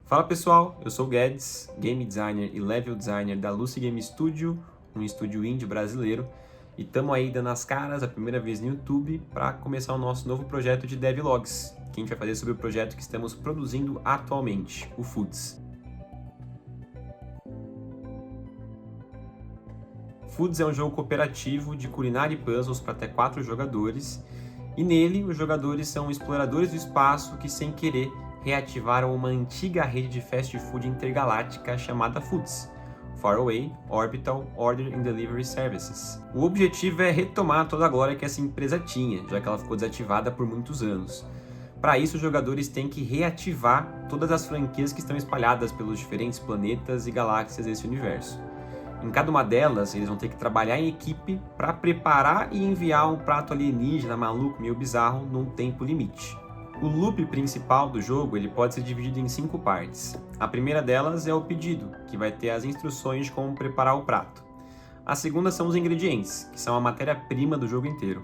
Fala pessoal, eu sou o Guedes, Game Designer e Level Designer da Lucy Game Studio, um estúdio indie brasileiro, e estamos aí dando as caras a primeira vez no YouTube para começar o nosso novo projeto de devlogs, que a gente vai fazer sobre o projeto que estamos produzindo atualmente, o Foods. Foods é um jogo cooperativo de culinária e puzzles para até 4 jogadores, e nele os jogadores são exploradores do espaço que, sem querer, reativaram uma antiga rede de fast food intergaláctica chamada Foods, Faraway Orbital Order and Delivery Services. O objetivo é retomar toda a glória que essa empresa tinha, já que ela ficou desativada por muitos anos. Para isso, os jogadores têm que reativar todas as franquias que estão espalhadas pelos diferentes planetas e galáxias desse universo. Em cada uma delas, eles vão ter que trabalhar em equipe para preparar e enviar um prato alienígena maluco, meio bizarro, num tempo limite. O loop principal do jogo ele pode ser dividido em 5 partes. A primeira delas é o pedido, que vai ter as instruções de como preparar o prato. A segunda são os ingredientes, que são a matéria-prima do jogo inteiro.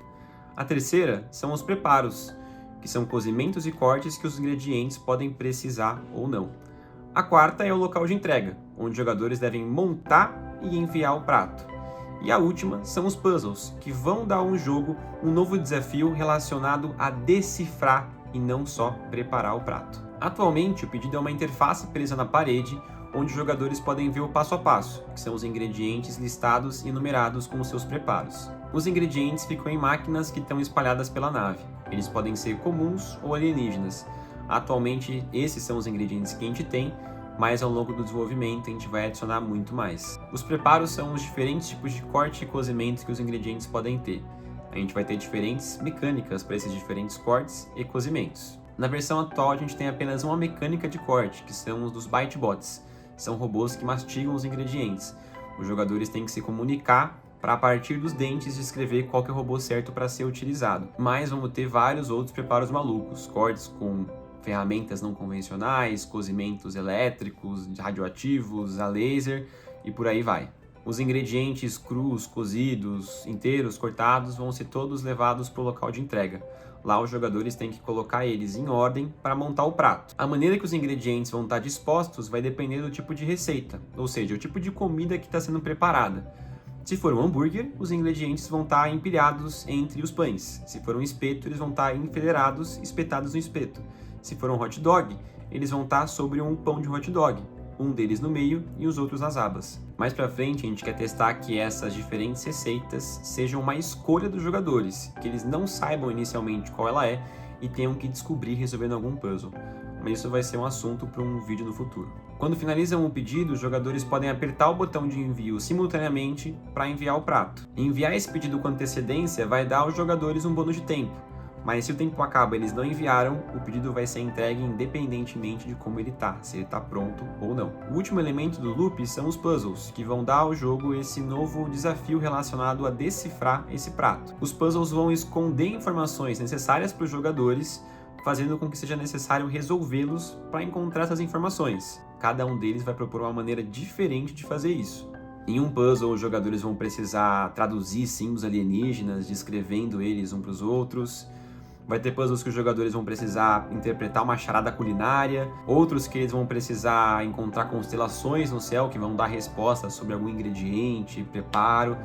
A terceira são os preparos, que são cozimentos e cortes que os ingredientes podem precisar ou não. A quarta é o local de entrega, onde os jogadores devem montar e enviar o prato. E a última são os puzzles, que vão dar ao jogo um novo desafio relacionado a decifrar e não só preparar o prato. Atualmente, o pedido é uma interface presa na parede, onde os jogadores podem ver o passo a passo, que são os ingredientes listados e numerados com os seus preparos. Os ingredientes ficam em máquinas que estão espalhadas pela nave. Eles podem ser comuns ou alienígenas. Atualmente, esses são os ingredientes que a gente tem, mas ao longo do desenvolvimento a gente vai adicionar muito mais. Os preparos são os diferentes tipos de corte e cozimento que os ingredientes podem ter. A gente vai ter diferentes mecânicas para esses diferentes cortes e cozimentos. Na versão atual a gente tem apenas uma mecânica de corte, que são os dos BiteBots. São robôs que mastigam os ingredientes. Os jogadores têm que se comunicar para, a partir dos dentes, descrever qual que é o robô certo para ser utilizado. Mas vamos ter vários outros preparos malucos, cortes com ferramentas não convencionais, cozimentos elétricos, radioativos, a laser e por aí vai. Os ingredientes crus, cozidos, inteiros, cortados vão ser todos levados para o local de entrega. Lá os jogadores têm que colocar eles em ordem para montar o prato. A maneira que os ingredientes vão estar dispostos vai depender do tipo de receita, ou seja, o tipo de comida que está sendo preparada. Se for um hambúrguer, os ingredientes vão estar empilhados entre os pães. Se for um espeto, eles vão estar enfileirados, espetados no espeto. Se for um hot dog, eles vão estar sobre um pão de hot dog, um deles no meio e os outros nas abas. Mais pra frente, a gente quer testar que essas diferentes receitas sejam uma escolha dos jogadores, que eles não saibam inicialmente qual ela é e tenham que descobrir resolvendo algum puzzle. Mas isso vai ser um assunto para um vídeo no futuro. Quando finalizam o pedido, os jogadores podem apertar o botão de envio simultaneamente para enviar o prato. Enviar esse pedido com antecedência vai dar aos jogadores um bônus de tempo, mas se o tempo acaba e eles não enviaram, o pedido vai ser entregue independentemente de como ele está, se ele está pronto ou não. O último elemento do loop são os puzzles, que vão dar ao jogo esse novo desafio relacionado a decifrar esse prato. Os puzzles vão esconder informações necessárias para os jogadores, fazendo com que seja necessário resolvê-los para encontrar essas informações. Cada um deles vai propor uma maneira diferente de fazer isso. Em um puzzle, os jogadores vão precisar traduzir símbolos alienígenas, descrevendo eles uns para os outros. Vai ter puzzles que os jogadores vão precisar interpretar uma charada culinária, outros que eles vão precisar encontrar constelações no céu que vão dar respostas sobre algum ingrediente, preparo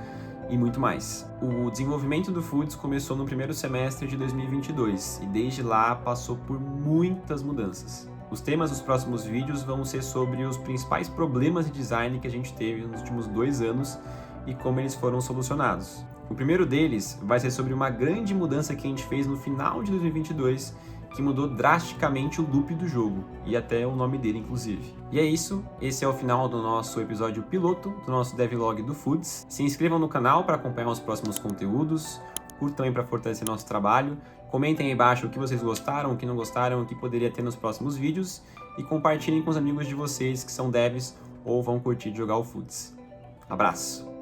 e muito mais. O desenvolvimento do Foods começou no primeiro semestre de 2022 e desde lá passou por muitas mudanças. Os temas dos próximos vídeos vão ser sobre os principais problemas de design que a gente teve nos últimos 2 anos e como eles foram solucionados. O primeiro deles vai ser sobre uma grande mudança que a gente fez no final de 2022, que mudou drasticamente o loop do jogo, e até o nome dele, inclusive. E é isso, esse é o final do nosso episódio piloto, do nosso devlog do Foods. Se inscrevam no canal para acompanhar os próximos conteúdos, curtam aí para fortalecer nosso trabalho, comentem aí embaixo o que vocês gostaram, o que não gostaram, o que poderia ter nos próximos vídeos, e compartilhem com os amigos de vocês que são devs ou vão curtir jogar o Foods. Abraço!